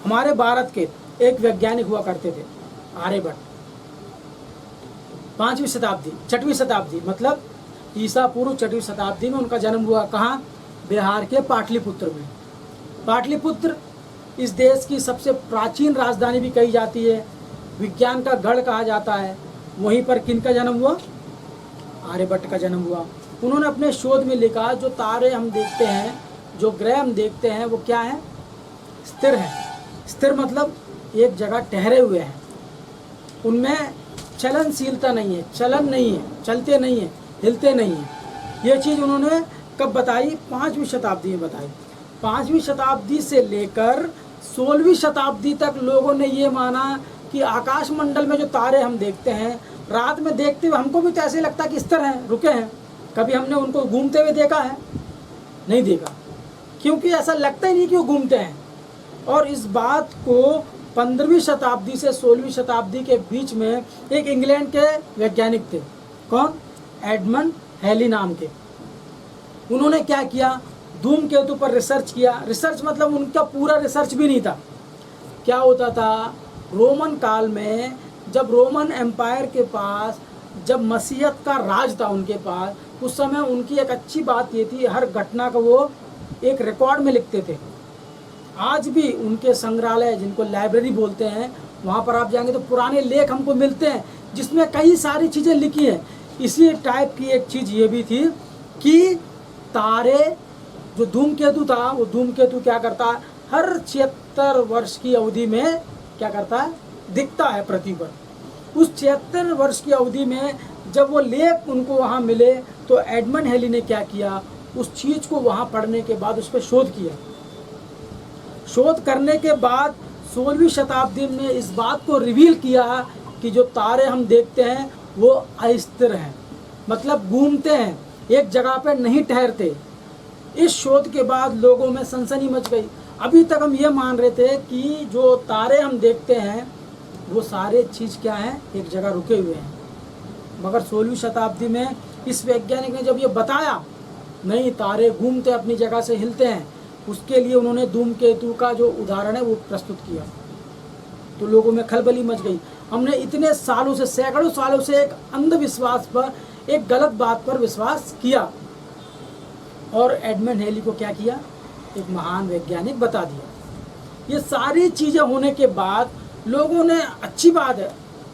हमारे भारत के एक वैज्ञानिक हुआ करते थे, आर्यभट्ट। 5वीं शताब्दी 6वीं शताब्दी मतलब ईसा पूर्व 6वीं शताब्दी में उनका जन्म हुआ। कहाँ? बिहार के पाटलिपुत्र में। पाटलिपुत्र इस देश की सबसे प्राचीन राजधानी भी कही जाती है, विज्ञान का गढ़ कहा जाता है। वहीं पर किनका जन्म हुआ? आर्यभट्ट का जन्म हुआ। उन्होंने अपने शोध में लिखा, जो तारे हम देखते हैं, जो ग्रह हम देखते हैं, वो क्या है? स्थिर है। स्थिर मतलब एक जगह ठहरे हुए हैं, उनमें चलनशीलता नहीं है, चलन नहीं है, चलते नहीं है, हिलते नहीं है। ये चीज़ उन्होंने कब बताई? 5वीं शताब्दी में बताई। 5वीं शताब्दी से लेकर 16वीं शताब्दी तक लोगों ने ये माना कि आकाश मंडल में जो तारे हम देखते हैं, रात में देखते हुए हमको भी तो ऐसे लगता है कि स्थिर हैं, रुके हैं। कभी हमने उनको घूमते हुए देखा है? नहीं देखा, क्योंकि ऐसा लगता ही नहीं कि वो घूमते हैं। और इस बात को 15वीं शताब्दी से 16वीं शताब्दी के बीच में एक इंग्लैंड के वैज्ञानिक थे, कौन? एडमंड हैली नाम के। उन्होंने क्या किया? धूमकेतु पर रिसर्च किया। रिसर्च मतलब उनका पूरा रिसर्च भी नहीं था। क्या होता था? रोमन काल में जब रोमन एम्पायर के पास जब मसीहत का राज था उनके पास, उस समय उनकी एक अच्छी बात ये थी, हर घटना को वो एक रिकॉर्ड में लिखते थे। आज भी उनके संग्रहालय, जिनको लाइब्रेरी बोलते हैं, वहाँ पर आप जाएंगे तो पुराने लेख हमको मिलते हैं जिसमें कई सारी चीज़ें लिखी हैं। इसी टाइप की एक चीज़ ये भी थी कि तारे, जो धूमकेतु था, वो धूमकेतु क्या करता है? हर 76 वर्ष की अवधि में क्या करता है? दिखता है पृथ्वी पर। उस 76 वर्ष की अवधि में जब वो लेख उनको वहाँ मिले तो एडमंड हैली ने क्या किया? उस चीज़ को वहाँ पढ़ने के बाद उस पर शोध किया। शोध करने के बाद 16वीं शताब्दी में इस बात को रिवील किया कि जो तारे हम देखते हैं वो अस्थिर हैं, मतलब घूमते हैं, एक जगह पर नहीं ठहरते। इस शोध के बाद लोगों में सनसनी मच गई। अभी तक हम ये मान रहे थे कि जो तारे हम देखते हैं वो सारे चीज़ क्या हैं? एक जगह रुके हुए हैं। मगर 16वीं शताब्दी में इस वैज्ञानिक ने जब ये बताया, नहीं, तारे घूमते अपनी जगह से हिलते हैं, उसके लिए उन्होंने धूमकेतु का जो उदाहरण है वो प्रस्तुत किया, तो लोगों में खलबली मच गई। हमने इतने सालों से, सैकड़ों सालों से एक अंधविश्वास पर, एक गलत बात पर विश्वास किया, और एडमंड हैली को क्या किया? एक महान वैज्ञानिक बता दिया। ये सारी चीज़ें होने के बाद लोगों ने, अच्छी बात है,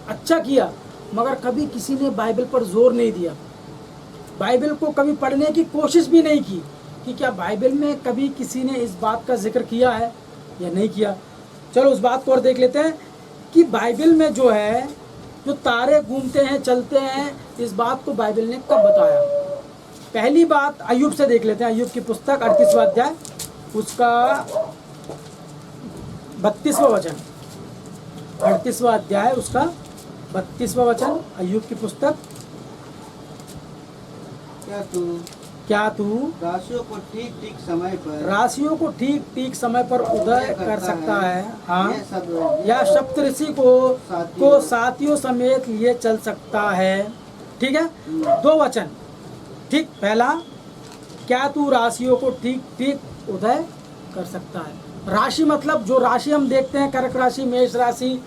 अच्छा किया, मगर कभी किसी ने बाइबल पर जोर नहीं दिया। बाइबल को कभी पढ़ने की कोशिश भी नहीं की कि क्या बाइबल में कभी किसी ने इस बात का जिक्र किया है या नहीं किया। चलो उस बात को और देख लेते हैं कि बाइबल में जो है, जो तारे घूमते हैं, चलते हैं, इस बात को बाइबल ने कब बताया। पहली बात अय्यूब से देख लेते हैं। अय्यूब की पुस्तक 38वां अध्याय, उसका 32वां वचन। 38वां अध्याय, उसका 32वां वचन। अय्यूब की पुस्तक। क्या तू राशियों को ठीक ठीक समय पर उदय कर सकता है? हाँ, या सप्तऋषि को साथियों समेत लिए चल सकता है? ठीक है, 2 वचन। ठीक, पहला, क्या तू राशियों को ठीक ठीक उदय कर सकता है? राशि मतलब जो राशि हम देखते हैं, कर्क राशि, मेष राशि,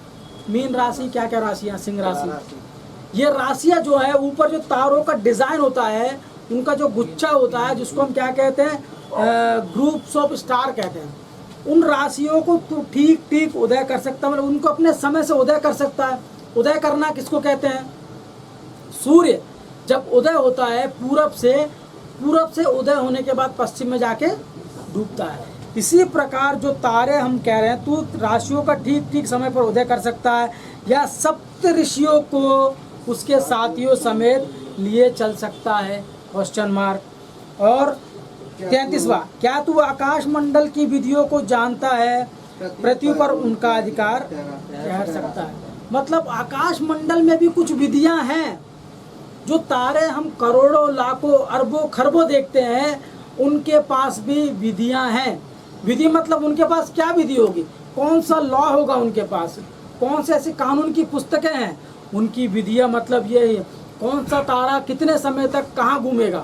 मीन राशि, क्या क्या राशियाँ, सिंह राशि। ये राशियाँ जो है, ऊपर जो तारों का डिजाइन होता है, उनका जो गुच्छा होता है, जिसको हम क्या कहते हैं? ग्रुप्स ऑफ स्टार कहते हैं। उन राशियों को तू ठीक ठीक उदय कर सकता है, मतलब उनको अपने समय से उदय कर सकता है। उदय करना किसको कहते हैं? सूर्य जब उदय होता है पूरब से उदय होने के बाद पश्चिम में जाके डूबता है। इसी प्रकार जो तारे हम कह रहे हैं, तू राशियों का ठीक ठीक समय पर उदय कर सकता है, या सप्त ऋषियों को उसके साथियों समेत लिए चल सकता है? Question mark. और 33वां, क्या तू आकाश मंडल की विधियों को जानता है? पृथ्वी पर उनका अधिकार ठहर सकता है। मतलब आकाश मंडल में भी कुछ विधियां हैं। जो तारे हम करोड़ों, लाखों, अरबों, खरबों देखते हैं, उनके पास भी विधियां हैं। विधि मतलब उनके पास क्या विधि होगी? कौन सा लॉ होगा उनके पास? कौन से ऐसी कानून की पुस्तकें हैं? उनकी विधियां मतलब ये है, कौन सा तारा कितने समय तक कहाँ घूमेगा,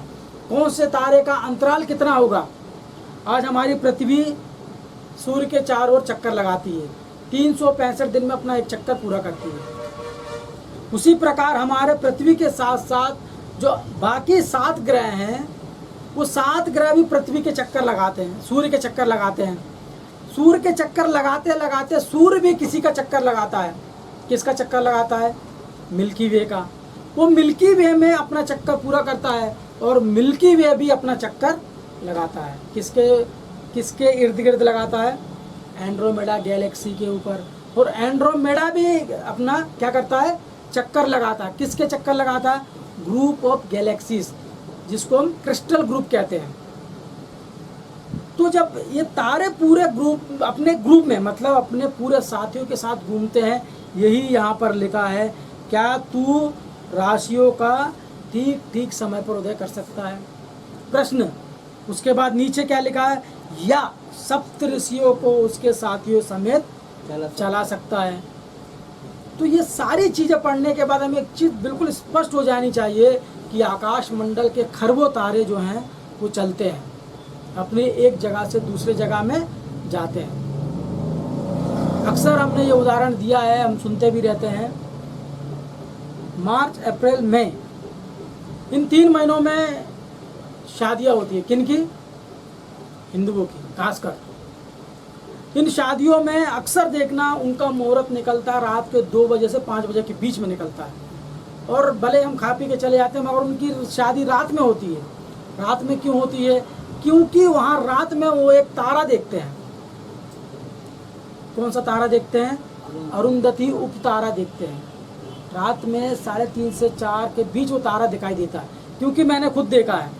कौन से तारे का अंतराल कितना होगा। आज हमारी पृथ्वी सूर्य के चारों ओर चक्कर लगाती है, 365 दिन में अपना एक चक्कर पूरा करती है। उसी प्रकार हमारे पृथ्वी के साथ साथ जो बाकी 7 ग्रह हैं, वो 7 ग्रह भी पृथ्वी के चक्कर लगाते हैं, सूर्य के चक्कर लगाते हैं। सूर्य के चक्कर लगाते लगाते सूर्य भी किसी का चक्कर लगाता है। किसका चक्कर लगाता है? मिल्की वे का। वो मिल्की वे में अपना चक्कर पूरा करता है और मिल्की वे भी अपना चक्कर लगाता है। किसके इर्द गिर्द लगाता है? एंड्रोमेडा गैलेक्सी के ऊपर। और एंड्रोमेडा भी अपना क्या करता है? चक्कर लगाता है। किसके चक्कर लगाता है? ग्रुप ऑफ गैलेक्सीज, जिसको हम क्रिस्टल ग्रुप कहते हैं। तो जब ये तारे पूरे ग्रुप अपने ग्रुप में, मतलब अपने पूरे साथियों के साथ घूमते हैं, यही यहाँ पर लिखा है, क्या तू राशियों का ठीक ठीक समय पर उदय कर सकता है? प्रश्न। उसके बाद नीचे क्या लिखा है? या सप्त ऋषियों को उसके साथियों समेत चला सकता है। तो ये सारी चीज़ें पढ़ने के बाद हमें एक चीज़ बिल्कुल स्पष्ट हो जानी चाहिए कि आकाश मंडल के खरबों तारे जो हैं वो चलते हैं, अपने एक जगह से दूसरे जगह में जाते हैं। अक्सर हमने ये उदाहरण दिया है, हम सुनते भी रहते हैं। मार्च, अप्रैल, मई, इन 3 महीनों में शादियाँ होती है। किन की? हिंदुओं की खासकर। इन शादियों में अक्सर देखना उनका मुहूर्त निकलता है रात के 2 बजे से 5 बजे के बीच में निकलता है। और भले हम खा पी के चले जाते हैं, मगर उनकी शादी रात में होती है। रात में क्यों होती है? क्योंकि वहाँ रात में वो एक तारा देखते हैं। कौन सा तारा देखते हैं? अरुंधति उप तारा देखते हैं। रात में 3:30 से 4 के बीच वो तारा दिखाई देता है। क्योंकि मैंने खुद देखा है,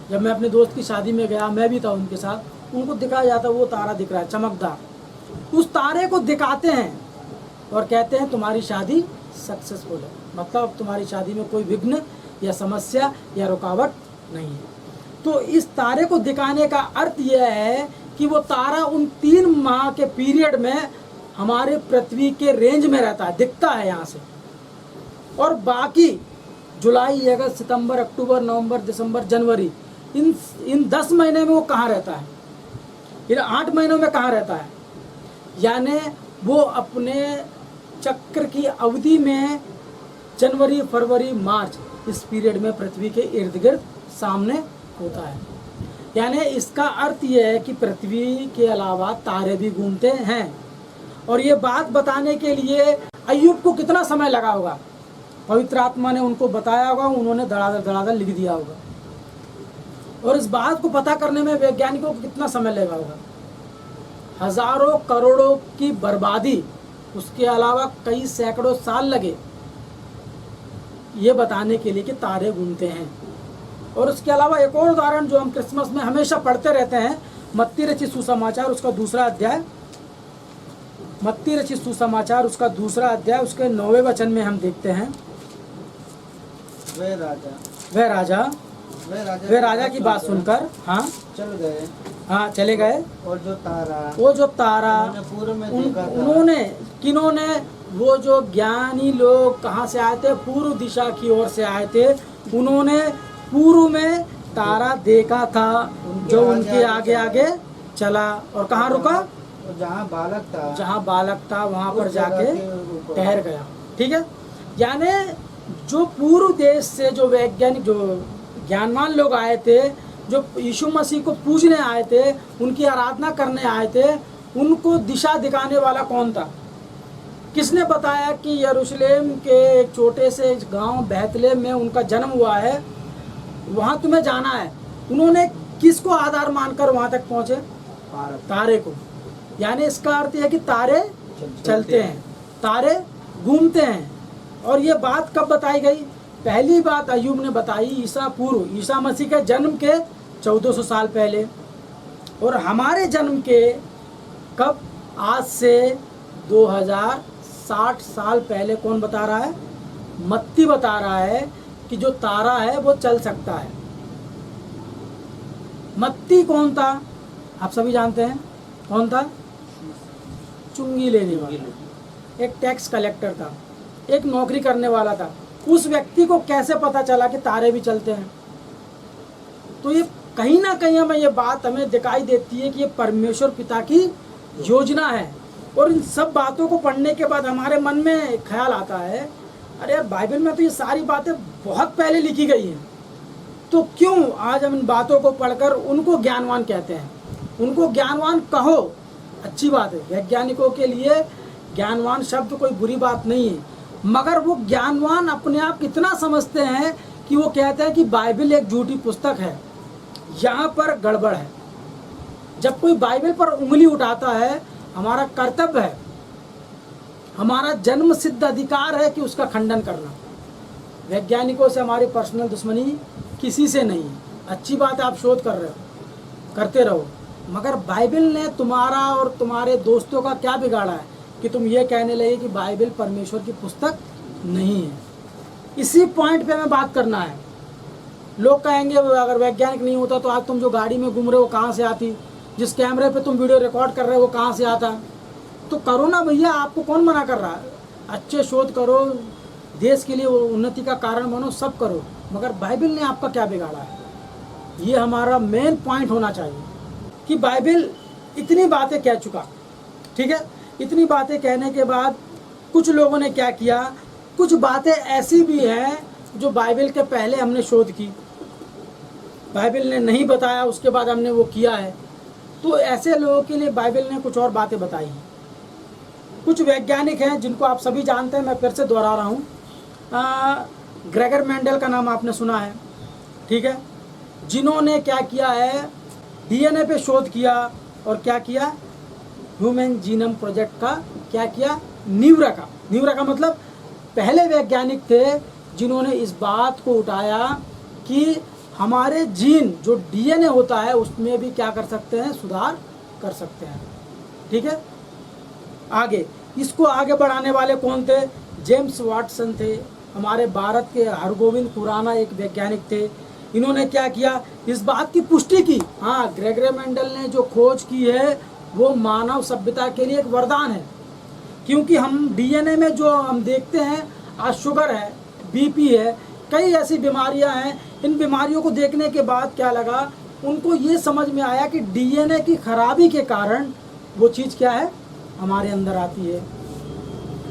जब मैं अपने दोस्त की शादी में गया, मैं भी था उनके साथ, उनको दिखाया जाता वो तारा दिख रहा है चमकदार। उस तारे को दिखाते हैं और कहते हैं तुम्हारी शादी सक्सेसफुल है, मतलब तुम्हारी शादी में कोई विघ्न या समस्या या रुकावट नहीं है। तो इस तारे को दिखाने का अर्थ यह है कि वो तारा उन 3 माह के पीरियड में हमारे पृथ्वी के रेंज में रहता है, दिखता है यहाँ से। और बाकी जुलाई, अगस्त, सितंबर, अक्टूबर, नवंबर, दिसंबर, जनवरी, इन 10 महीने में वो कहाँ रहता है? इन 8 महीनों में कहाँ रहता है? यानी वो अपने चक्र की अवधि में जनवरी, फरवरी, मार्च, इस पीरियड में पृथ्वी के इर्द गिर्द सामने होता है। यानी इसका अर्थ यह है कि पृथ्वी के अलावा तारे भी घूमते हैं। और ये बात बताने के लिए अय्यूब को कितना समय लगा होगा? पवित्र आत्मा ने उनको बताया होगा, उन्होंने धड़ाधड़ लिख दिया होगा। और इस बात को पता करने में वैज्ञानिकों को कितना समय लगा होगा? हजारों करोड़ों की बर्बादी, उसके अलावा कई सैकड़ों साल लगे ये बताने के लिए कि तारे घूमते हैं। और उसके अलावा एक और उदाहरण जो हम क्रिसमस में हमेशा पढ़ते रहते हैं, मत्ती रचित सुसमाचार उसका 2 अध्याय, मत्ती रचित सुसमाचार उसका 2 अध्याय, उसके 9वें वचन में हम देखते हैं, वे राजा की बात सुनकर चले गए। और जो तारा उन्होंने किन्होंने, वो जो ज्ञानी लोग कहाँ से आए थे? पूर्व दिशा की ओर से आए थे। उन्होंने पूर्व में तारा देखा था जो उनके आगे आगे चला और कहाँ रुका? जहाँ बालक था वहाँ पर जाके ठहर गया। ठीक है, यानी जो पूर्व देश से जो वैज्ञानिक, जो ज्ञानवान लोग आए थे, जो यीशु मसीह को पूजने आए थे, उनकी आराधना करने आए थे, उनको दिशा दिखाने वाला कौन था? किसने बताया कि यरूशलेम के एक छोटे से गांव बैतलेहम में उनका जन्म हुआ है, वहाँ तुम्हें जाना है? उन्होंने किसको आधार मानकर वहाँ तक पहुँचे? तारे को। यानी इसका अर्थ है कि तारे चलते हैं, तारे घूमते हैं। और ये बात कब बताई गई? पहली बात अय्यूब ने बताई ईसा मसीह के जन्म के 1400 साल पहले। और हमारे जन्म के कब? आज से 2060 साल पहले। कौन बता रहा है? मत्ती बता रहा है कि जो तारा है वो चल सकता है। मत्ती कौन था? आप सभी जानते हैं कौन था? चुंगी लेने वाला, एक टैक्स कलेक्टर था, एक नौकरी करने वाला था। उस व्यक्ति को कैसे पता चला कि तारे भी चलते हैं? तो ये कहीं ना कहीं हमें ये बात हमें दिखाई देती है कि ये परमेश्वर पिता की योजना है। और इन सब बातों को पढ़ने के बाद हमारे मन में ख्याल आता है, अरे यार बाइबल में तो ये सारी बातें बहुत पहले लिखी गई हैं, तो क्यों आज हम इन बातों को पढ़कर उनको ज्ञानवान कहते हैं। उनको ज्ञानवान कहो, अच्छी बात है, वैज्ञानिकों के लिए ज्ञानवान शब्द कोई बुरी बात नहीं है, मगर वो ज्ञानवान अपने आप कितना समझते हैं कि वो कहते हैं कि बाइबल एक झूठी पुस्तक है। यहाँ पर गड़बड़ है। जब कोई बाइबल पर उंगली उठाता है, हमारा कर्तव्य है, हमारा जन्म सिद्ध अधिकार है कि उसका खंडन करना। वैज्ञानिकों से हमारी पर्सनल दुश्मनी किसी से नहीं है। अच्छी बात है, आप शोध कर रहे हो, करते रहो, मगर बाइबल ने तुम्हारा और तुम्हारे दोस्तों का क्या बिगाड़ा है कि तुम ये कहने लगे कि बाइबल परमेश्वर की पुस्तक नहीं है। इसी पॉइंट पे हमें बात करना है। लोग कहेंगे अगर वैज्ञानिक नहीं होता तो आज तुम जो गाड़ी में घूम रहे हो कहाँ से आती, जिस कैमरे पे तुम वीडियो रिकॉर्ड कर रहे हो वो कहाँ से आता। तो करो ना भैया, आपको कौन मना कर रहा है। अच्छे शोध करो, देश के लिए उन्नति का कारण बनो, सब करो, मगर बाइबल ने आपका क्या बिगाड़ा है, ये हमारा मेन पॉइंट होना चाहिए कि बाइबल इतनी बातें कह चुका। ठीक है, इतनी बातें कहने के बाद कुछ लोगों ने क्या किया, कुछ बातें ऐसी भी हैं जो बाइबल के पहले हमने शोध की, बाइबल ने नहीं बताया, उसके बाद हमने वो किया है। तो ऐसे लोगों के लिए बाइबल ने कुछ और बातें बताई हैं। कुछ वैज्ञानिक हैं जिनको आप सभी जानते हैं, मैं फिर से दोहरा रहा हूँ। ग्रेगर मेंडल का नाम आपने सुना है, ठीक है, जिन्होंने क्या किया है, डीएनए पे शोध किया और क्या किया, ह्यूमन जीनोम प्रोजेक्ट का क्या किया, नींव रखा। नींव रखा मतलब पहले वैज्ञानिक थे जिन्होंने इस बात को उठाया कि हमारे जीन जो डीएनए होता है उसमें भी क्या कर सकते हैं, सुधार कर सकते हैं। ठीक है, आगे इसको आगे बढ़ाने वाले कौन थे, जेम्स वाटसन थे, हमारे भारत के हरगोविंद खुराना एक वैज्ञानिक थे। इन्होंने क्या किया, इस बात की पुष्टि की, हाँ ग्रेगर मेंडल ने जो खोज की है वो मानव सभ्यता के लिए एक वरदान है। क्योंकि हम डीएनए में जो हम देखते हैं, आज शुगर है, बीपी है, कई ऐसी बीमारियां हैं। इन बीमारियों को देखने के बाद क्या लगा, उनको ये समझ में आया कि डीएनए की खराबी के कारण वो चीज़ क्या है, हमारे अंदर आती है।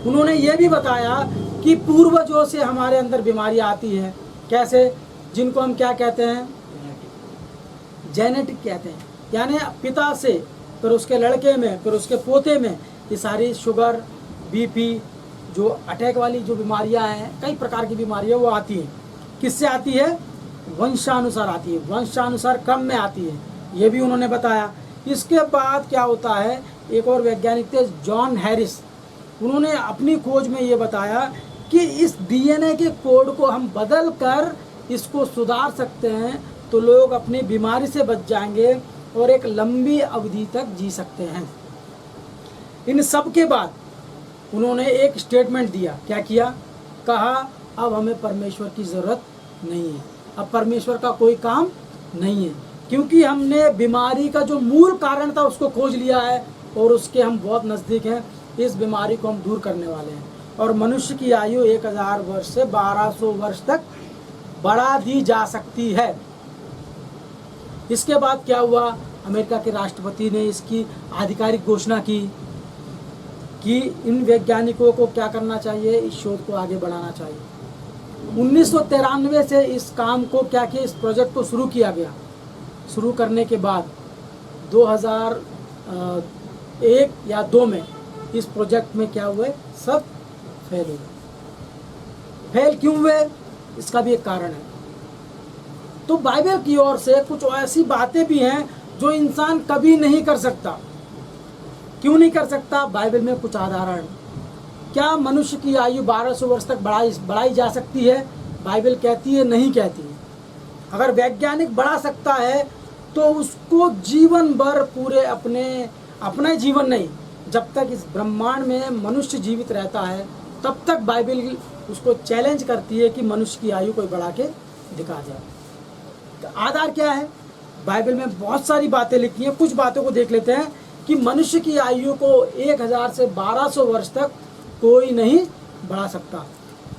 उन्होंने ये भी बताया कि पूर्वजों से हमारे अंदर बीमारियां आती हैं, कैसे, जिनको हम क्या कहते हैं, जेनेटिक कहते हैं, यानी पिता से, फिर उसके लड़के में, फिर उसके पोते में, ये सारी शुगर, बीपी, जो अटैक वाली जो बीमारियां हैं, कई प्रकार की बीमारियां वो आती हैं। किससे आती है, वंशानुसार आती है, वंशानुसार क्रम में आती है, ये भी उन्होंने बताया। इसके बाद क्या होता है, एक और वैज्ञानिक थे जॉन हैरिस, उन्होंने अपनी खोज में ये बताया कि इस डीएनए के कोड को हम बदल कर इसको सुधार सकते हैं तो लोग अपनी बीमारी से बच जाएंगे और एक लंबी अवधि तक जी सकते हैं। इन सब के बाद उन्होंने एक स्टेटमेंट दिया, क्या किया, कहा अब हमें परमेश्वर की ज़रूरत नहीं है, अब परमेश्वर का कोई काम नहीं है, क्योंकि हमने बीमारी का जो मूल कारण था उसको खोज लिया है और उसके हम बहुत नज़दीक हैं। इस बीमारी को हम दूर करने वाले हैं और मनुष्य की आयु 1000 वर्ष से 1200 वर्ष तक बढ़ा दी जा सकती है। इसके बाद क्या हुआ, अमेरिका के राष्ट्रपति ने इसकी आधिकारिक घोषणा की कि इन वैज्ञानिकों को क्या करना चाहिए, इस शोध को आगे बढ़ाना चाहिए। 1993 से इस काम को क्या किया, इस प्रोजेक्ट को शुरू किया गया। शुरू करने के बाद 2001 या 2 में इस प्रोजेक्ट में क्या हुए, सब फेल हुए। फेल क्यों हुए, इसका भी एक कारण है। तो बाइबल की ओर से कुछ ऐसी बातें भी हैं जो इंसान कभी नहीं कर सकता। क्यों नहीं कर सकता, बाइबल में कुछ आधारण। क्या मनुष्य की आयु 1200 वर्ष तक बढ़ाई जा सकती है, बाइबल कहती है नहीं कहती है। अगर वैज्ञानिक बढ़ा सकता है तो उसको जीवन भर पूरे अपना जीवन नहीं, जब तक इस ब्रह्मांड में मनुष्य जीवित रहता है तब तक बाइबल उसको चैलेंज करती है कि मनुष्य की आयु कोई बढ़ा के दिखा जाए। तो आधार क्या है, बाइबल में बहुत सारी बातें लिखी हैं। कुछ बातों को देख लेते हैं कि मनुष्य की आयु को 1000 से 1200 वर्ष तक कोई नहीं बढ़ा सकता।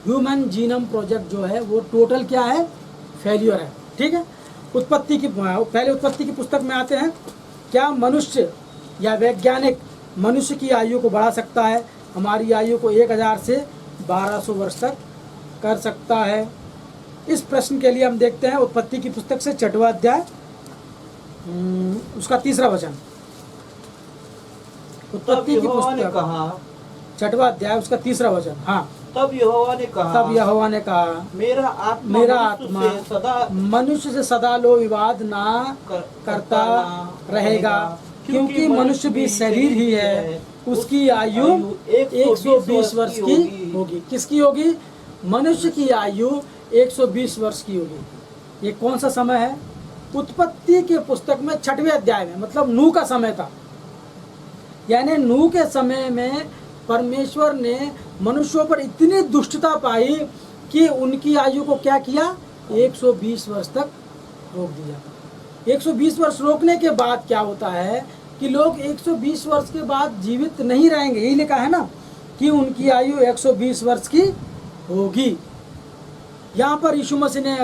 ह्यूमन जीनोम प्रोजेक्ट जो है वो टोटल क्या है, फेल्यूर है। ठीक है, पहले उत्पत्ति की पुस्तक में आते हैं। क्या मनुष्य या वैज्ञानिक मनुष्य की आयु को बढ़ा सकता है, हमारी आयु को 1000 से 1200 वर्ष तक कर सकता है। इस प्रश्न के लिए हम देखते हैं उत्पत्ति की पुस्तक से 6वां अध्याय उसका 3रा वचन। तब उत्पत्ति की यहोवा ने पुस्तक कहा 6वां अध्याय उसका 3रा वचन। हाँ, तब यहोवा ने कहा तब यहोवा ने कहा मेरा आत्मा मेरा मनुष्य आत्मा से सदा मनुष्य से सदा लो विवाद ना करता रहेगा, क्योंकि मनुष्य भी शरीर ही है, उसकी आयु 120 वर्ष की होगी। किसकी होगी? मनुष्य की आयु 120 वर्ष की होगी। ये कौन सा समय है? उत्पत्ति के पुस्तक में 6वें अध्याय में, मतलब नूह का समय था। यानी नूह के समय में परमेश्वर ने मनुष्यों पर इतनी दुष्टता पाई कि उनकी आयु को क्या किया? 120 वर्ष तक रोक दिया। 120 वर्ष रोकने के बाद क्या होता है कि लोग 120 वर्ष के बाद जीवित नहीं रहेंगे। यही लिखा है ना कि उनकी आयु 120 वर्ष की होगी। यहाँ पर यीशु मसीह ने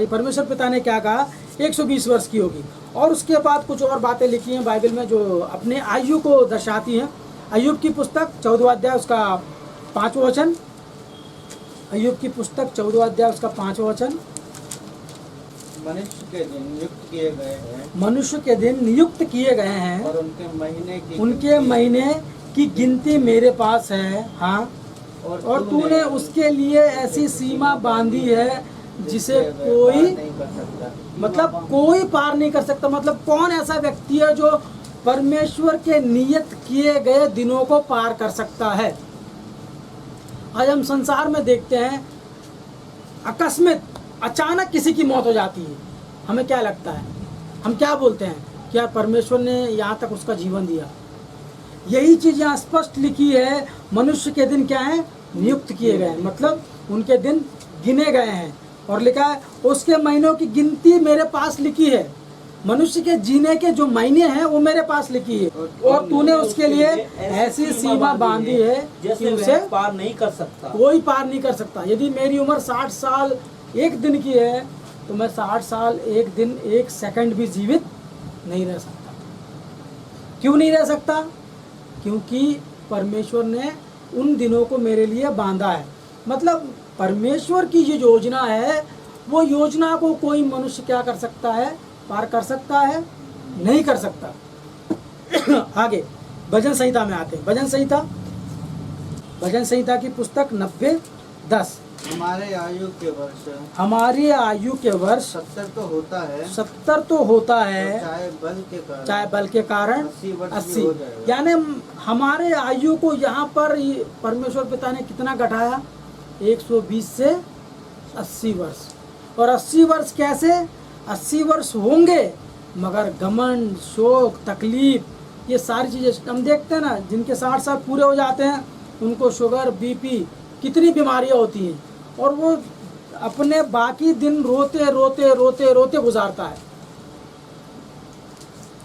परमेश्वर पिता ने क्या कहा? 120 वर्ष की होगी। और उसके बाद कुछ और बातें लिखी हैं बाइबल में जो अपने आयु को दर्शाती हैं। अय्यूब की पुस्तक 14वां अध्याय उसका 5वां वचन। अय्यूब की पुस्तक 14वां अध्याय उसका 5वां वचन। मनुष्य के दिन नियुक्त किए गए हैं, मनुष्य के दिन नियुक्त किए गए हैं और उनके महीने की गिनती मेरे पास है। हाँ, और तूने उसके लिए ऐसी सीमा बांधी है जिसे कोई नहीं कर सकता। मतलब कोई पार नहीं कर सकता। मतलब कौन ऐसा व्यक्ति है जो परमेश्वर के नियत किए गए दिनों को पार कर सकता है? आज हम संसार में देखते हैं अकस्मात अचानक किसी की मौत हो जाती है, हमें क्या लगता है? हम क्या बोलते हैं? क्या परमेश्वर ने यहाँ तक उसका जीवन दिया? यही चीज़ यहाँ स्पष्ट लिखी है। मनुष्य के दिन क्या है? नियुक्त किए गए हैं, मतलब उनके दिन गिने गए हैं। और लिखा है उसके महीनों की गिनती मेरे पास लिखी है। मनुष्य के जीने के जो महीने हैं वो मेरे पास लिखी है, और तूने उसके लिए ऐसी सीमा बांधी है कि उसे पार नहीं कर सकता। कोई पार नहीं कर सकता। यदि मेरी उम्र 60 साल 1 दिन की है तो मैं 60 साल 1 दिन 1 सेकंड भी जीवित नहीं रह सकता। क्यों नहीं रह सकता? क्योंकि परमेश्वर ने उन दिनों को मेरे लिए बांधा है। मतलब परमेश्वर की जो योजना है वो योजना को कोई मनुष्य क्या कर सकता है? पार कर सकता है? नहीं कर सकता। आगे भजन संहिता में आते हैं। भजन संहिता की पुस्तक 90:10। हमारे आयु के वर्ष 70 तो होता है, 70 तो होता है, चाहे बल के कारण 80। यानी हमारे आयु को यहाँ पर परमेश्वर पिता ने कितना घटाया? 120 से 80 वर्ष। और 80 वर्ष कैसे? 80 वर्ष होंगे मगर घमंड, शोक, तकलीफ, ये सारी चीज़ें हम देखते हैं ना। जिनके 60 साल पूरे हो जाते हैं उनको शुगर, बीपी, कितनी बीमारियां होती हैं, और वो अपने बाकी दिन रोते रोते रोते रोते गुजारता है।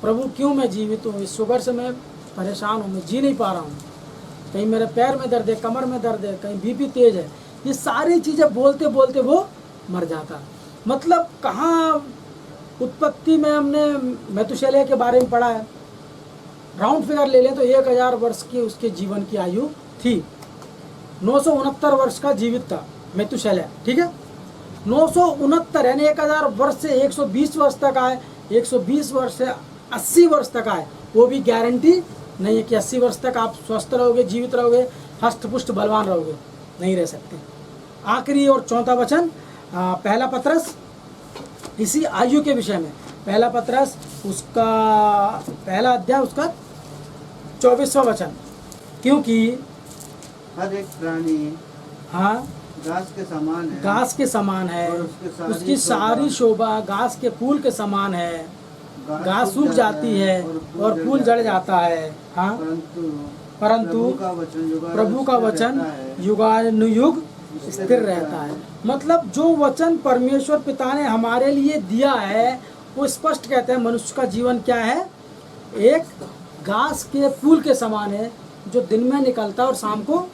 प्रभु क्यों मैं जीवित हूँ? इस शुगर से मैं परेशान हूँ, मैं जी नहीं पा रहा हूँ। कहीं मेरे पैर में दर्द है, कमर में दर्द है, कहीं बीपी तेज है। ये सारी चीज़ें बोलते बोलते वो मर जाता। मतलब कहाँ उत्पत्ति में हमने मेतुशेलह के बारे में पढ़ा है। राउंड फिगर ले लें तो 1000 वर्ष की उसके जीवन की आयु थी। 969 वर्ष का जीवित था मेतुशेलह, ठीक है। 969 यानी 1000 वर्ष से 120 वर्ष तक आए, 120 वर्ष से 80 वर्ष तक आए। वो भी गारंटी नहीं है कि 80 वर्ष तक आप स्वस्थ रहोगे, जीवित रहोगे, हष्ट पुष्ट बलवान रहोगे। नहीं रह सकते। आखिरी और चौथा वचन पहला पत्रस इसी आयु के विषय में। पहला पत्रस उसका पहला अध्याय उसका 24वां वचन। क्योंकि हर एक प्राणी हाँ घास के समान है, घास के समान है, और उसकी सारी शोभा घास के फूल के समान है। घास सूख जाती है और फूल जड़ जाता है, हाँ, परंतु प्रभु का वचन युगानुयुग स्थिर रहता है। मतलब जो वचन परमेश्वर पिता ने हमारे लिए दिया है वो स्पष्ट कहते हैं मनुष्य का जीवन क्या है? एक घास के फूल के समान है जो दिन में निकलता है और शाम को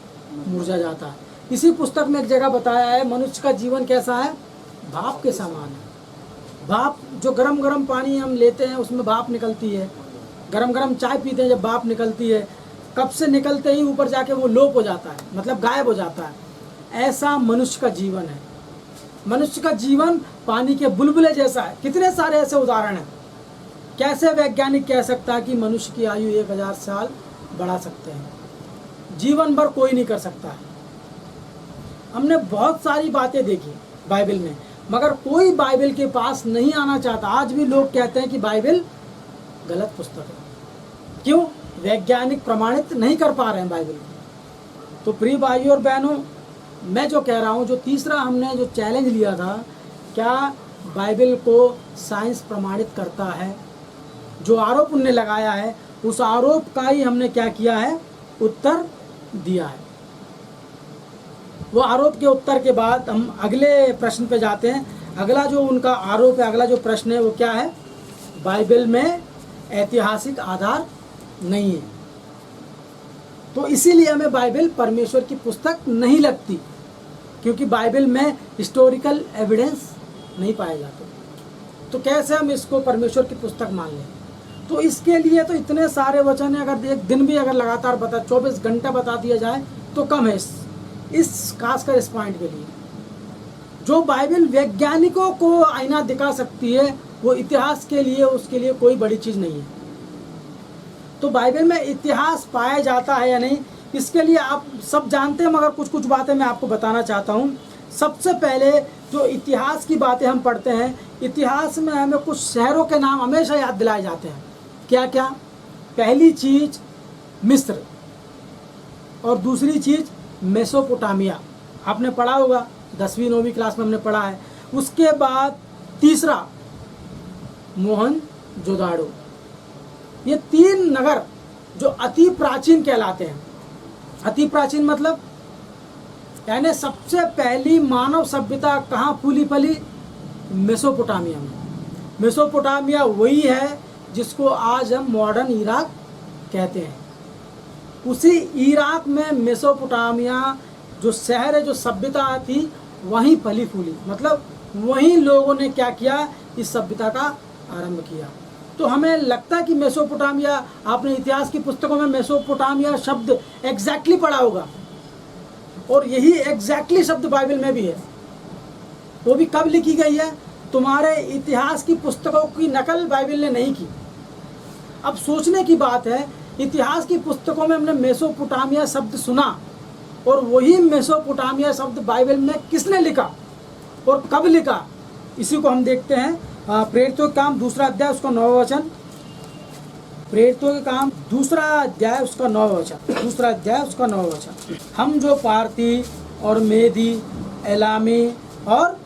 मुरझा जाता है। इसी पुस्तक में एक जगह बताया है मनुष्य का जीवन कैसा है? भाप के समान है। भाप, जो गरम गरम पानी हम लेते हैं उसमें भाप निकलती है। गरम गरम चाय पीते हैं जब भाप निकलती है। कप से निकलते ही ऊपर जाके वो लोप हो जाता है, मतलब गायब हो जाता है। ऐसा मनुष्य का जीवन है। मनुष्य का जीवन पानी के बुलबुले जैसा है। कितने सारे ऐसे उदाहरण हैं। कैसे वैज्ञानिक कह सकता है कि मनुष्य की आयु 1000 साल बढ़ा सकते हैं? जीवन भर कोई नहीं कर सकता है। हमने बहुत सारी बातें देखी बाइबल में, मगर कोई बाइबल के पास नहीं आना चाहता। आज भी लोग कहते हैं कि बाइबल गलत पुस्तक है। क्यों? वैज्ञानिक प्रमाणित नहीं कर पा रहे हैं बाइबल को। तो प्रिय भाइयों और बहनों, मैं जो कह रहा हूँ, जो तीसरा हमने जो चैलेंज लिया था, क्या बाइबल को साइंस प्रमाणित करता है? जो आरोप उनने लगाया है, उस आरोप का ही हमने क्या किया है? उत्तर दिया है। वो आरोप के उत्तर के बाद हम अगले प्रश्न पे जाते हैं। अगला जो उनका आरोप है, अगला जो प्रश्न है वो क्या है? बाइबल में ऐतिहासिक आधार नहीं है। तो इसीलिए हमें बाइबल परमेश्वर की पुस्तक नहीं लगती, क्योंकि बाइबल में हिस्टोरिकल एविडेंस नहीं पाए जाते। तो कैसे हम इसको परमेश्वर की पुस्तक मान लें? तो इसके लिए तो इतने सारे वचन है, अगर एक दिन भी अगर लगातार 24 घंटा बता दिया जाए तो कम है इस खासकर इस पॉइंट के लिए। जो बाइबल वैज्ञानिकों को आईना दिखा सकती है, वो इतिहास के लिए, उसके लिए कोई बड़ी चीज़ नहीं है। तो बाइबल में इतिहास पाया जाता है या नहीं, इसके लिए आप सब जानते हैं, मगर कुछ कुछ बातें मैं आपको बताना चाहता हूँ। सबसे पहले जो इतिहास की बातें हम पढ़ते हैं, इतिहास में हमें कुछ शहरों के नाम हमेशा याद दिलाए जाते हैं। क्या क्या? पहली चीज़ मिस्र, और दूसरी चीज़ मेसोपोटामिया। आपने पढ़ा होगा, 10वीं 9वीं क्लास में हमने पढ़ा है। उसके बाद तीसरा मोहनजोदाड़ो। ये 3 नगर जो अति प्राचीन कहलाते हैं। अति प्राचीन मतलब यानी सबसे पहली मानव सभ्यता कहाँ फूली फली? मेसोपोटामिया में। मेसोपोटामिया वही है जिसको आज हम मॉडर्न इराक कहते हैं। उसी इराक में मेसोपोटामिया जो शहर है, जो सभ्यता थी, वहीं फली फूली, मतलब वहीं लोगों ने क्या किया? इस सभ्यता का आरंभ किया। तो हमें लगता है कि मेसोपोटामिया, आपने इतिहास की पुस्तकों में मेसोपोटामिया शब्द एग्जैक्टली पढ़ा होगा, और यही एग्जैक्टली शब्द बाइबल में भी है। वो भी कब लिखी गई है? तुम्हारे इतिहास की पुस्तकों की नकल बाइबल ने नहीं की। अब सोचने की बात है, इतिहास की पुस्तकों में हमने मेसोपोटामिया शब्द सुना, और वही मेसोपोटामिया शब्द बाइबल में किसने लिखा और कब लिखा? इसी को हम देखते हैं। प्रेरितों के काम 2 अध्याय उसका 9वां वचन। प्रेरितों के काम 2 अध्याय उसका 9वां वचन। 2 अध्याय उसका 9वां वचन। हम जो पारती और मेदी, एलामी और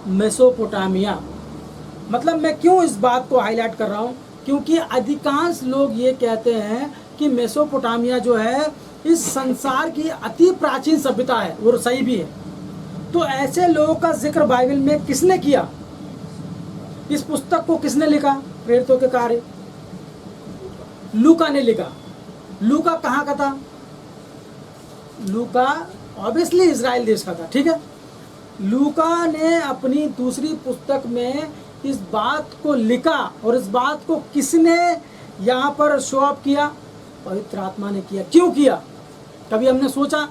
मेसोपोटामिया, मतलब मैं क्यों इस बात को हाईलाइट कर रहा हूँ? क्योंकि अधिकांश लोग ये कहते हैं कि मेसोपोटामिया जो है इस संसार की अति प्राचीन सभ्यता है, और सही भी है। तो ऐसे लोगों का जिक्र बाइबल में किसने किया? इस पुस्तक को किसने लिखा? प्रेरितों के कार्य लूका ने लिखा। लूका कहाँ का था? लूका ऑब्वियसली इजराइल देश का था, ठीक है। लूका ने अपनी दूसरी पुस्तक में इस बात को लिखा, और इस बात को किसने यहाँ पर शो अप किया? पवित्र आत्मा ने किया। क्यों किया? कभी हमने सोचा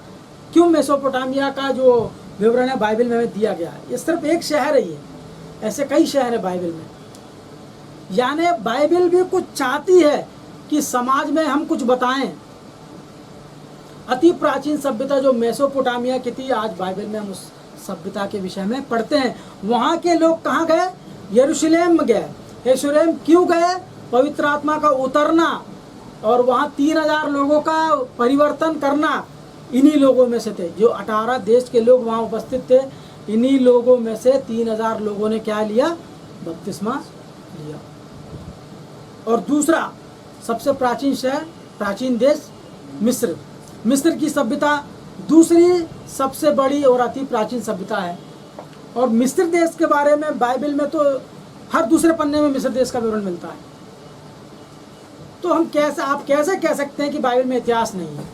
क्यों मेसोपोटामिया का जो विवरण है बाइबल में हमें दिया गया है? ये सिर्फ एक शहर है, ये ऐसे कई शहर है बाइबल में। यानी बाइबल भी कुछ चाहती है कि समाज में हम कुछ बताएं। अति प्राचीन सभ्यता जो मेसोपोटामिया की थी, आज बाइबल में हम उस सभ्यता के विषय में पढ़ते हैं। वहाँ के लोग कहाँ गए? यरूशलेम में गए। यरूशलेम क्यों गए? पवित्र आत्मा का उतरना और वहाँ 3000 लोगों का परिवर्तन करना, इन्हीं लोगों में से थे। जो 18 देश के लोग वहाँ उपस्थित थे, इन्हीं लोगों में से 3000 लोगों ने क्या लिया? बपतिस्मा लिया। और दूसरा सबसे प्राचीन शहर, प्राचीन देश मिस्र। मिस्र की सभ्यता दूसरी सबसे बड़ी और अति प्राचीन सभ्यता है। और मिस्र देश के बारे में बाइबल में तो हर दूसरे पन्ने में मिस्र देश का विवरण मिलता है। तो हम कैसे, आप कैसे कह सकते हैं कि बाइबल में इतिहास नहीं है?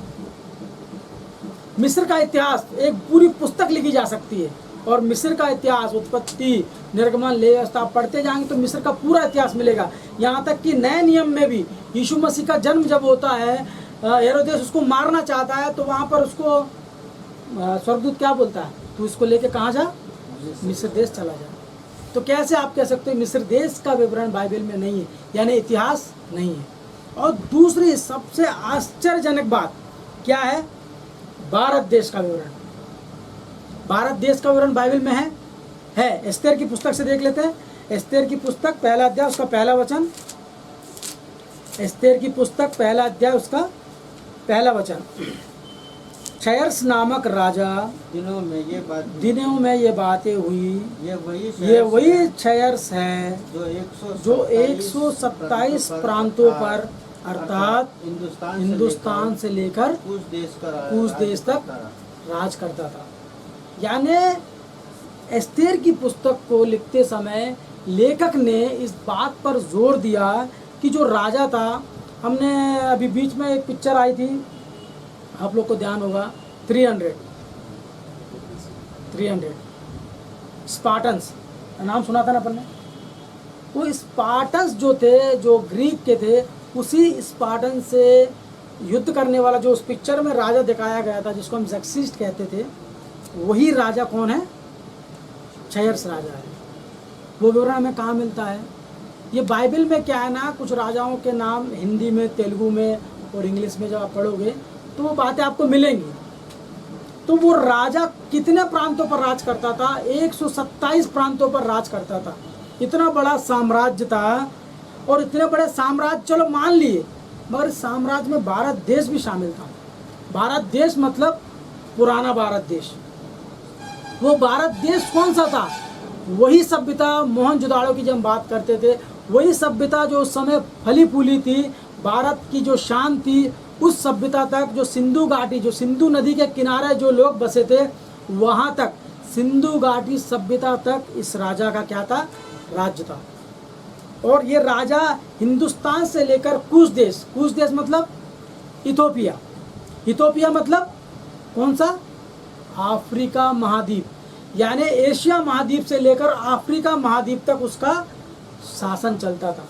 मिस्र का इतिहास एक पूरी पुस्तक लिखी जा सकती है, और मिस्र का इतिहास, उत्पत्ति, निर्गमन, लेवी व्यवस्था पढ़ते जाएंगे तो मिस्र का पूरा इतिहास मिलेगा। यहाँ तक कि नए नियम में भी यीशु मसीह का जन्म जब होता है, हेरोदेस उसको मारना चाहता है, तो वहाँ पर उसको स्वर्गदूत क्या बोलता है, तू इसको लेके कहाँ जा, मिस्र देश चला जा। तो कैसे आप कह सकते हो मिस्र देश का विवरण बाइबल में नहीं है, यानी इतिहास नहीं है। और दूसरी सबसे आश्चर्यजनक बात क्या है, भारत देश का विवरण। भारत देश का विवरण बाइबल में है। एस्तेर की पुस्तक से देख लेते हैं। एस्तेर की पुस्तक पहला अध्याय उसका पहला वचन। एस्तेर की पुस्तक पहला अध्याय उसका पहला वचन। क्षयर्स नामक राजा दिनों में ये बातें हुई। ये वही क्षयर्स है जो जो 127 प्रांतों पर अर्थात हिंदुस्तान से लेकर कूश देश तक राज करता था। यानी एस्तेर की पुस्तक को लिखते समय लेखक ने इस बात पर जोर दिया कि जो राजा था, हमने अभी बीच में एक पिक्चर आई थी, आप लोग को ध्यान होगा, 300 स्पार्टन्स नाम सुना था ना अपन ने। वो स्पार्टन्स जो थे, जो ग्रीक के थे, उसी स्पार्टन से युद्ध करने वाला जो उस पिक्चर में राजा दिखाया गया था, जिसको हम ज़र्क्सिस कहते थे, वही राजा कौन है, क्षयर्स राजा है। वो विवरण हमें कहाँ मिलता है, ये बाइबल में क्या है ना, कुछ राजाओं के नाम हिंदी में, तेलुगु में और इंग्लिश में जब आप पढ़ोगे तो वो बातें आपको मिलेंगी। तो वो राजा कितने प्रांतों पर राज करता था, 127 प्रांतों पर राज करता था। इतना बड़ा साम्राज्य था, और इतने बड़े साम्राज्य चलो मान लिए, मगर साम्राज्य में भारत देश भी शामिल था। भारत देश मतलब पुराना भारत देश। वो भारत देश कौन सा था, वही सभ्यता मोहनजोदाड़ो की जब हम बात करते थे, वही सभ्यता जो उस समय फली फूली थी, भारत की जो शान थी, उस सभ्यता तक, जो सिंधु घाटी, जो सिंधु नदी के किनारे जो लोग बसे थे, वहाँ तक, सिंधु घाटी सभ्यता तक इस राजा का क्या था, राज्य था। और ये राजा हिंदुस्तान से लेकर कूश देश मतलब इथोपिया, इथोपिया मतलब कौन सा, अफ्रीका महाद्वीप, यानी एशिया महाद्वीप से लेकर अफ्रीका महाद्वीप तक उसका शासन चलता था।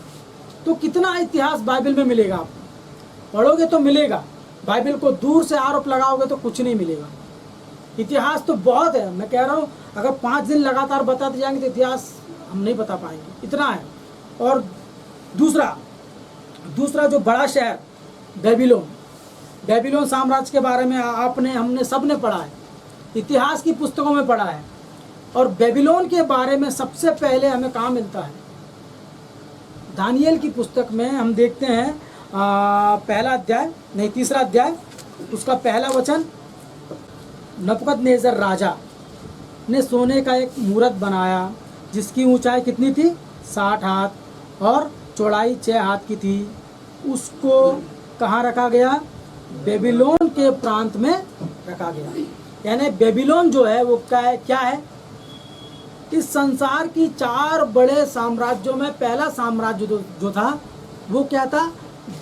तो कितना इतिहास बाइबल में मिलेगा, आप पढ़ोगे तो मिलेगा, बाइबल को दूर से आरोप लगाओगे तो कुछ नहीं मिलेगा। इतिहास तो बहुत है, मैं कह रहा हूँ अगर 5 दिन लगातार बताते जाएंगे तो इतिहास हम नहीं बता पाएंगे, इतना है। और दूसरा जो बड़ा शहर बेबीलोन साम्राज्य के बारे में हमने सब ने पढ़ा है, इतिहास की पुस्तकों में पढ़ा है। और बेबीलोन के बारे में सबसे पहले हमें कहाँ मिलता है, दानियेल की पुस्तक में हम देखते हैं, तीसरा अध्याय उसका पहला वचन। नबूकदनेस्सर राजा ने सोने का एक मूरत बनाया जिसकी ऊंचाई कितनी थी, 60 हाथ और चौड़ाई 6 हाथ की थी। उसको कहाँ रखा गया, बेबीलोन के प्रांत में रखा गया। यानी बेबीलोन जो है वो क्या है, इस संसार की 4 बड़े साम्राज्यों में पहला साम्राज्य जो था वो क्या था,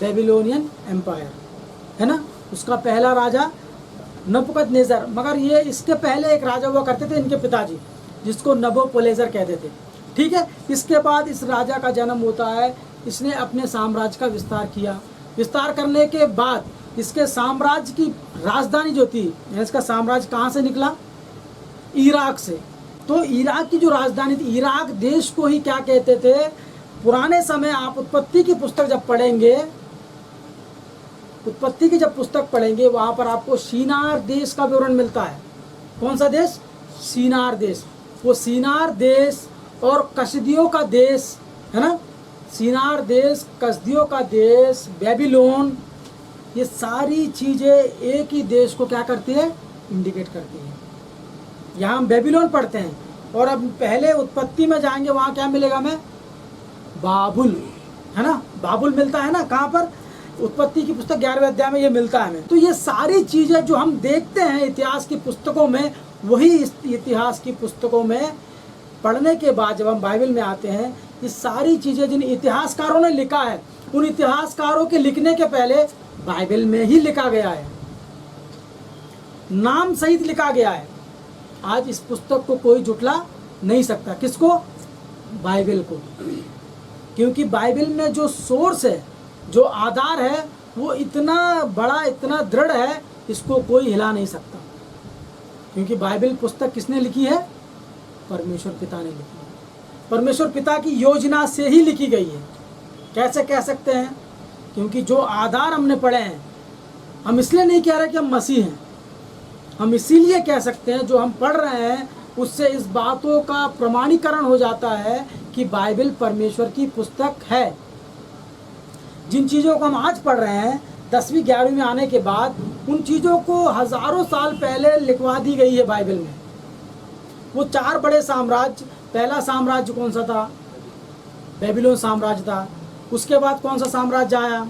बेबीलोनियन एम्पायर, है ना। उसका पहला राजा नबूकदनेस्सर, मगर ये इसके पहले एक राजा हुआ करते थे इनके पिताजी, जिसको नबोपोलेसर कहते थे, ठीक है। इसके बाद इस राजा का जन्म होता है, इसने अपने साम्राज्य का विस्तार किया। विस्तार करने के बाद इसके साम्राज्य की राजधानी जो थी, इसका साम्राज्य कहाँ से निकला, इराक से। तो इराक की जो राजधानी थी, इराक देश को ही क्या कहते थे पुराने समय, आप उत्पत्ति की पुस्तक जब पढ़ेंगे, उत्पत्ति की जब पुस्तक पढ़ेंगे वहाँ पर आपको शिनार देश का विवरण मिलता है। कौन सा देश, शिनार देश। वो शिनार देश और कसदियों का देश है ना, शिनार देश, कसदियों का देश, बेबीलोन, ये सारी चीज़ें एक ही देश को क्या करती है, इंडिकेट करती है। यहाँ हम बेबीलोन पढ़ते हैं, और अब पहले उत्पत्ति में जाएंगे, वहाँ क्या मिलेगा हमें, बाबुल, है ना, बाबुल मिलता है ना, कहाँ पर, उत्पत्ति की पुस्तक 11वें अध्याय में ये मिलता है हमें। तो ये सारी चीज़ें जो हम देखते हैं इतिहास की पुस्तकों में, वही इस इतिहास की पुस्तकों में पढ़ने के बाद जब हम बाइबल में आते हैं, ये सारी चीज़ें जिन इतिहासकारों ने लिखा है, उन इतिहासकारों के लिखने के पहले बाइबल में ही लिखा गया है, नाम सहित लिखा गया है। आज इस पुस्तक को कोई झुठला नहीं सकता, किसको, बाइबल को, क्योंकि बाइबल में जो सोर्स है, जो आधार है, वो इतना बड़ा, इतना दृढ़ है, इसको कोई हिला नहीं सकता। क्योंकि बाइबल पुस्तक किसने लिखी है? परमेश्वर पिता ने लिखी है। परमेश्वर पिता की योजना से ही लिखी गई है। कैसे कह सकते हैं? क्योंकि जो आधार हमने पढ़े हैं, हम इसलिए नहीं कह रहे कि हम मसीह हैं, हम इसीलिए कह सकते हैं जो हम पढ़ रहे हैं उससे इस बातों का प्रमाणीकरण हो जाता है कि बाइबल परमेश्वर की पुस्तक है। जिन चीज़ों को हम आज पढ़ रहे हैं 10वीं 11वीं में आने के बाद, उन चीज़ों को हज़ारों साल पहले लिखवा दी गई है बाइबल में। वो 4 बड़े साम्राज्य, पहला साम्राज्य कौन सा था? बेबीलोन साम्राज्य था। उसके बाद कौन सा साम्राज्य आया?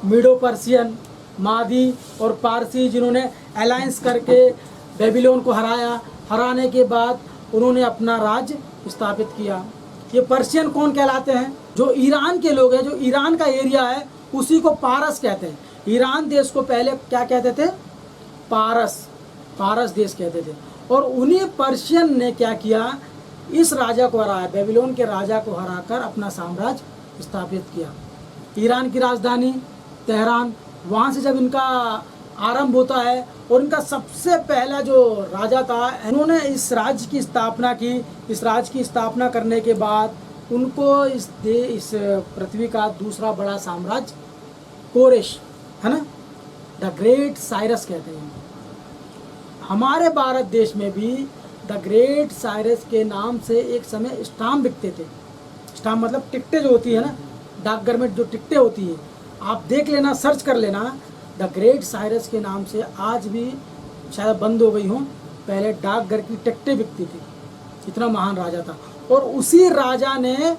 मीडो पर्शियन, मादी और पारसी, जिन्होंने अलायंस करके बेबीलोन को हराया। हराने के बाद उन्होंने अपना राज्य स्थापित किया। ये पर्शियन कौन कहलाते हैं? जो ईरान के लोग हैं, जो ईरान का एरिया है, उसी को पारस कहते हैं। ईरान देश को पहले क्या कहते थे? पारस देश कहते थे। और उन्हीं पर्शियन ने क्या किया? इस राजा को हराया, बेबीलोन के राजा को हराकर अपना साम्राज्य स्थापित किया। ईरान की राजधानी तेहरान, वहाँ से जब इनका आरंभ होता है, और इनका सबसे पहला जो राजा था, इन्होंने इस राज्य की स्थापना की। इस राज्य की स्थापना करने के बाद उनको इस पृथ्वी का दूसरा बड़ा साम्राज्य कोरेश, है ना, द ग्रेट साइरस कहते हैं। हमारे भारत देश में भी द ग्रेट साइरस के नाम से एक समय स्टाम्प बिकते थे। स्टाम्प मतलब टिकटें जो होती है ना, डाकघर में जो टिकटें होती है, आप देख लेना, सर्च कर लेना, द ग्रेट साइरस के नाम से आज भी शायद बंद हो गई हो, पहले डाकघर की टिकटें बिकती थी। इतना महान राजा था। और उसी राजा ने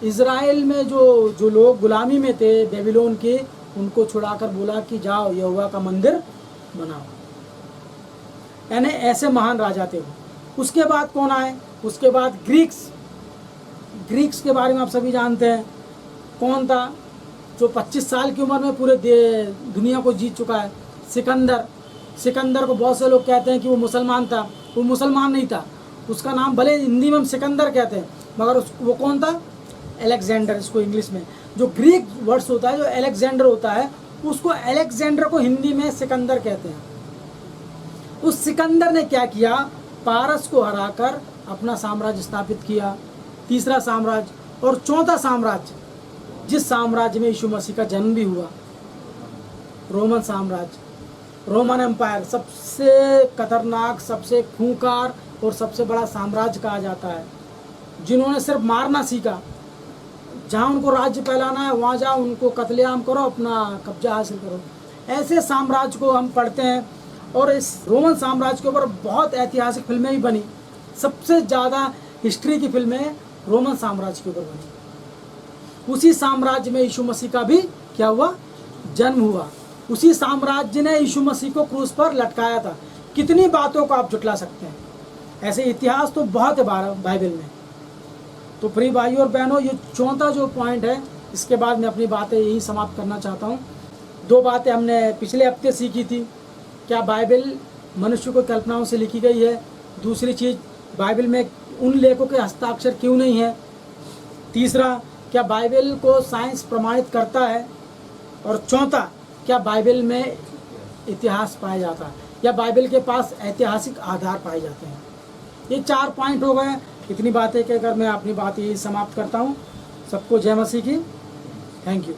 इज़राइल में जो लोग गुलामी में थे बेबीलोन के, उनको छुड़ाकर बोला कि जाओ यहोवा का मंदिर बनाओ। यानी ऐसे महान राजा थे वो। उसके बाद कौन आए? उसके बाद ग्रीक्स के बारे में आप सभी जानते हैं। कौन था? जो 25 साल की उम्र में पूरे दुनिया को जीत चुका है, सिकंदर को बहुत से लोग कहते हैं कि वो मुसलमान था। वो मुसलमान नहीं था। उसका नाम भले हिंदी में हम सिकंदर कहते हैं, मगर वो कौन था? अलेक्जेंडर। इसको इंग्लिश में जो ग्रीक वर्ड्स होता है, जो अलेक्जेंडर होता है, उसको अलेक्जेंडर को हिंदी में सिकंदर कहते हैं। उस सिकंदर ने क्या किया? पारस को हराकर अपना साम्राज्य स्थापित किया, तीसरा साम्राज्य। और चौथा साम्राज्य, जिस साम्राज्य में यीशु मसीह का जन्म भी हुआ, रोमन साम्राज्य, रोमन एम्पायर, सबसे खतरनाक, सबसे खूंखार और सबसे बड़ा साम्राज्य कहा जाता है। जिन्होंने सिर्फ मारना सीखा, जहाँ उनको राज्य फैलाना है वहाँ जाओ, उनको कत्लेआम करो, अपना कब्जा हासिल करो। ऐसे साम्राज्य को हम पढ़ते हैं। और इस रोमन साम्राज्य के ऊपर बहुत ऐतिहासिक फिल्में भी बनी। सबसे ज़्यादा हिस्ट्री की फिल्में रोमन साम्राज्य के ऊपर बनी। उसी साम्राज्य में यीशु मसीह का भी क्या हुआ? जन्म हुआ। उसी साम्राज्य ने यीशु मसीह को क्रूस पर लटकाया था। कितनी बातों को आप जुटला सकते हैं? ऐसे इतिहास तो बहुत है बाइबल में। तो प्रिय भाइयों और बहनों, ये चौथा जो पॉइंट है, इसके बाद मैं अपनी बातें यही समाप्त करना चाहता हूँ। 2 बातें हमने पिछले हफ्ते सीखी थी। क्या बाइबल मनुष्य को कल्पनाओं से लिखी गई है? दूसरी चीज़, बाइबल में उन लेखों के हस्ताक्षर क्यों नहीं है? तीसरा, क्या बाइबल को साइंस प्रमाणित करता है? और चौथा, क्या बाइबल में इतिहास पाया जाता है या बाइबल के पास ऐतिहासिक आधार पाए जाते हैं? ये 4 पॉइंट हो गए। इतनी बातें कहकर मैं अपनी बात यही समाप्त करता हूँ। सबको जय मसीह की। Thank you.